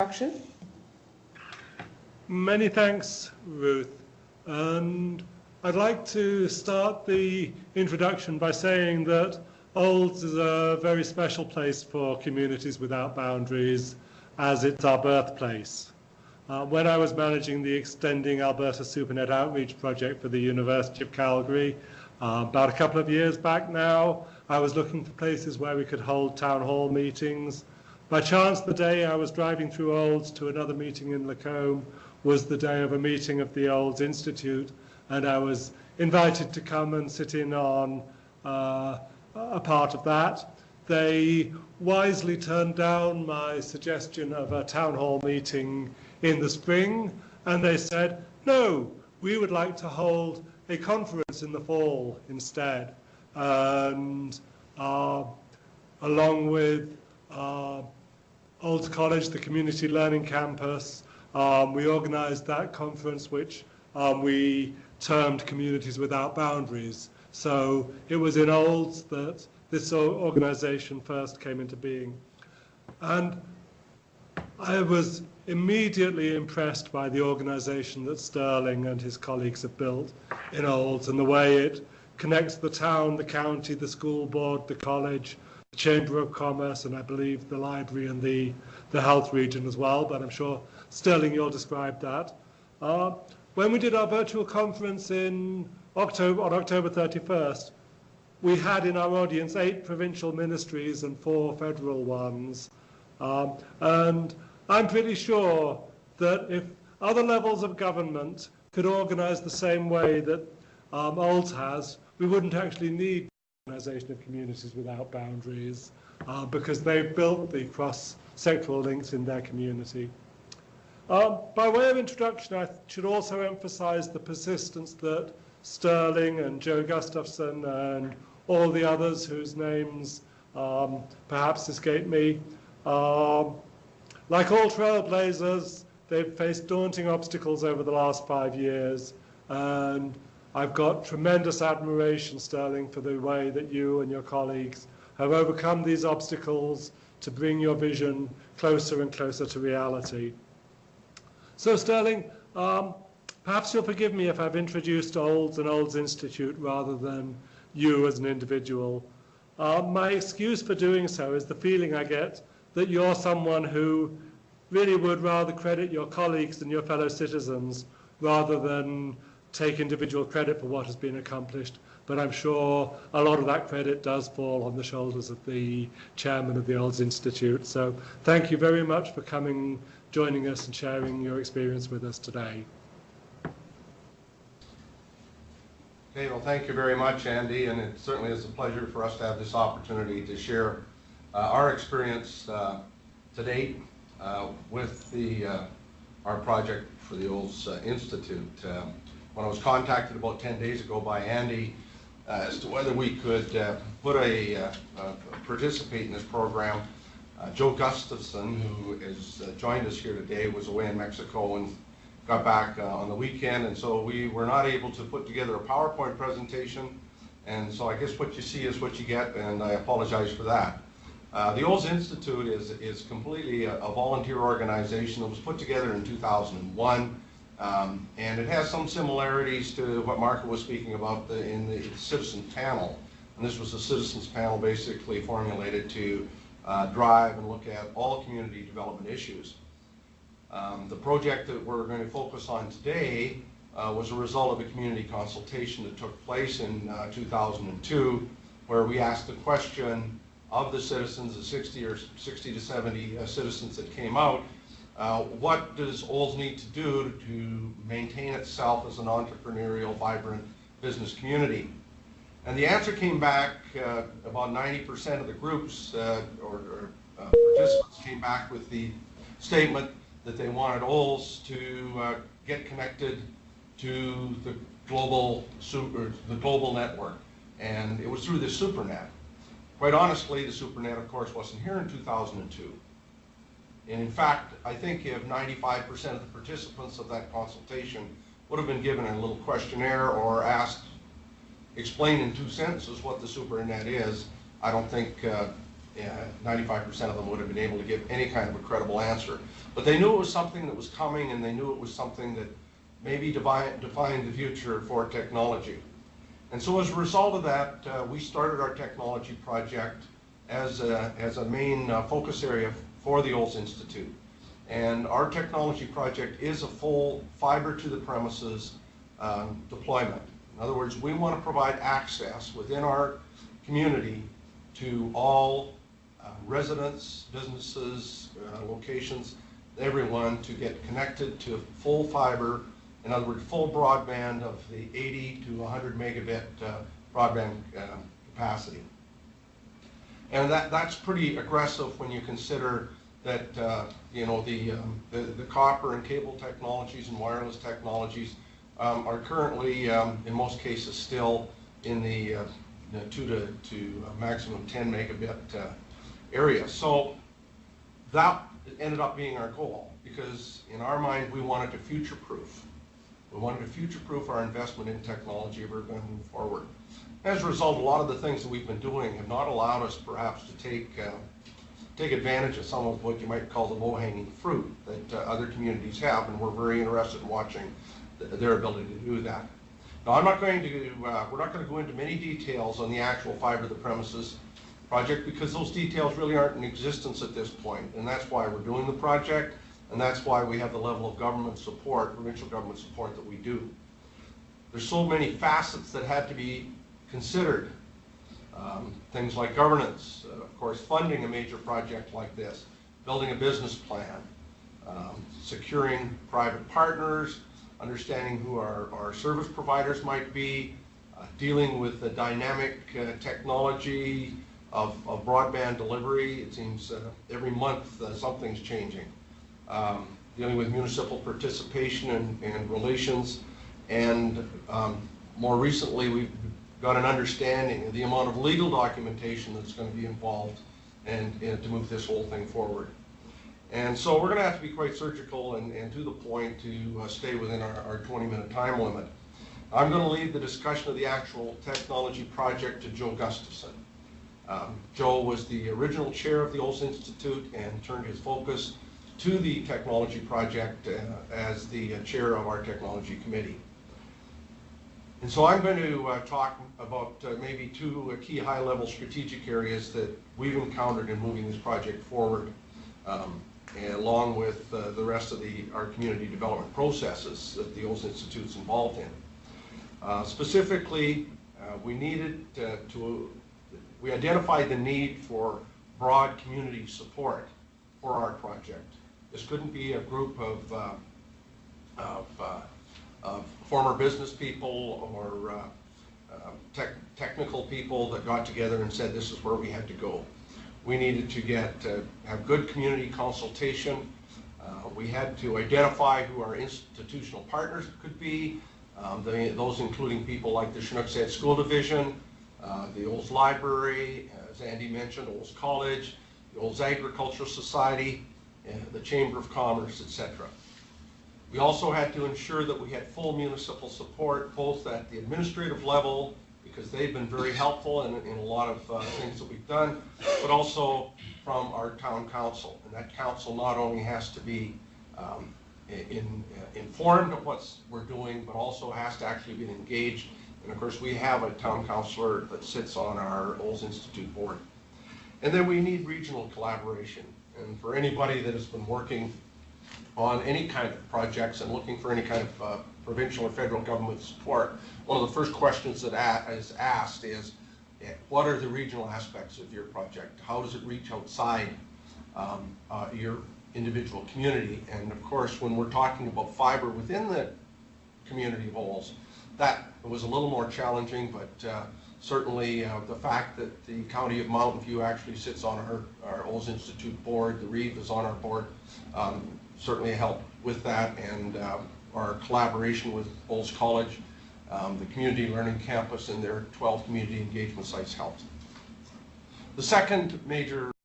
introduction. Many thanks, Ruth. And I'd like to start the introduction by saying that Olds is a very special place for Communities Without Boundaries, as it's our birthplace. When I was managing the Extending Alberta SuperNet Outreach project for the University of Calgary, about a couple of years back now, I was looking for places where we could hold town hall meetings. By chance, the day I was driving through Olds to another meeting in Lacombe was the day of a meeting of the Olds Institute, and I was invited to come and sit in on a part of that. They wisely turned down my suggestion of a town hall meeting in the spring, and they said, no, we would like to hold a conference in the fall instead. And along with Olds College, the Community Learning Campus, we organized that conference, which we termed Communities Without Boundaries. So it was in Olds that this organization first came into being. And I was immediately impressed by the organization that Sterling and his colleagues have built in Olds and the way it connects the town, the county, the school board, the college, the Chamber of Commerce, and I believe the library and the health region as well, but I'm sure, Sterling, you'll describe that. When we did our virtual conference on October 31st, we had in our audience 8 provincial ministries and 4 federal ones. And I'm pretty sure that if other levels of government could organize the same way that Olds has, we wouldn't actually need the Organisation of Communities Without Boundaries because they've built the cross-sectoral links in their community. By way of introduction, I should also emphasize the persistence that Sterling and Joe Gustafson and all the others whose names perhaps escape me, like all trailblazers, they've faced daunting obstacles over the last 5 years, and I've got tremendous admiration, Sterling, for the way that you and your colleagues have overcome these obstacles to bring your vision closer and closer to reality. So, Sterling, perhaps you'll forgive me if I've introduced Olds and Olds Institute rather than you as an individual. My excuse for doing so is the feeling I get that you're someone who really would rather credit your colleagues and your fellow citizens rather than take individual credit for what has been accomplished. But I'm sure a lot of that credit does fall on the shoulders of the chairman of the Olds Institute. So thank you very much for coming, joining us and sharing your experience with us today. Okay, well, thank you very much, Andy, and it certainly is a pleasure for us to have this opportunity to share our experience to date with our project for the Olds Institute. When I was contacted about 10 days ago by Andy as to whether we could participate in this program, Joe Gustafson, who has joined us here today, was away in Mexico and got back on the weekend, and so we were not able to put together a PowerPoint presentation, and so I guess what you see is what you get, and I apologize for that. The Olds Institute is completely a volunteer organization that was put together in 2001, and it has some similarities to what Marco was speaking about in the citizen panel. And this was a citizens panel basically formulated to drive and look at all community development issues. The project that we're going to focus on today was a result of a community consultation that took place in 2002, where we asked the question of the citizens, the 60 to 70 citizens that came out, what does Olds need to do to maintain itself as an entrepreneurial, vibrant business community? And the answer came back, about 90% of the groups or participants came back with the statement that they wanted Olds to get connected to the global network. And it was through the SuperNet. Quite honestly, the SuperNet, of course, wasn't here in 2002. And in fact, I think if 95% of the participants of that consultation would have been given a little questionnaire or asked, explain in 2 sentences what the SuperNet is, I don't think 95% of them would have been able to give any kind of a credible answer. But they knew it was something that was coming, and they knew it was something that maybe defined the future for technology. And so as a result of that, we started our technology project as a main focus area for the Olds Institute. And our technology project is a full fiber to the premises deployment. In other words, we want to provide access within our community to all residents, businesses, locations, everyone to get connected to full fiber, in other words, full broadband of the 80 to 100 megabit broadband capacity. And that's pretty aggressive when you consider that you know, the copper and cable technologies and wireless technologies are currently, in most cases, still in the 2 to maximum 10 megabit area. So that ended up being our goal, because in our mind we wanted to future-proof. We wanted to future-proof our investment in technology if we're going to move forward. As a result, a lot of the things that we've been doing have not allowed us perhaps to take advantage of some of what you might call the low-hanging fruit that other communities have, and we're very interested in watching their ability to do that. Now, we're not going to go into many details on the actual fiber to the premises project, because those details really aren't in existence at this point, and that's why we're doing the project, and that's why we have the level of government support, provincial government support, that we do. There's so many facets that had to be considered. Things like governance, of course, funding a major project like this, building a business plan, securing private partners, understanding who our service providers might be, dealing with the dynamic technology of broadband delivery. It seems every month something's changing. Dealing with municipal participation and relations, and more recently we've got an understanding of the amount of legal documentation that's going to be involved and to move this whole thing forward. And so we're going to have to be quite surgical and to the point to stay within our 20-minute time limit. I'm going to leave the discussion of the actual technology project to Joe Gustafson. Joe was the original chair of the Olds Institute and turned his focus to the technology project as the chair of our technology committee. And so I'm going to talk about maybe two key high-level strategic areas that we've encountered in moving this project forward, along with the rest of our community development processes that the Olds Institute's involved in. Specifically, we identified the need for broad community support for our project. This couldn't be a group of former business people or technical people that got together and said this is where we had to go. We needed to have good community consultation. We had to identify who our institutional partners could be, those including people like the Chinook Head School Division, the Olds Library, as Andy mentioned, Olds College, the Olds Agricultural Society, the Chamber of Commerce, etc. We also had to ensure that we had full municipal support, both at the administrative level, because they've been very helpful in a lot of things that we've done, but also from our town council. And that council not only has to be informed of what we're doing, but also has to actually be engaged. And of course, we have a town councillor that sits on our Olds Institute board. And then we need regional collaboration. And for anybody that has been working on any kind of projects and looking for any kind of provincial or federal government support, one of the first questions that is asked is, what are the regional aspects of your project? How does it reach outside your individual community? And of course, when we're talking about fiber within the community of Olds, that was a little more challenging, but certainly the fact that the County of Mountain View actually sits on our Olds Institute board, the REEV is on our board, certainly helped with that, and our collaboration with Olds College, the Community Learning Campus, and their 12 community engagement sites helped. The second major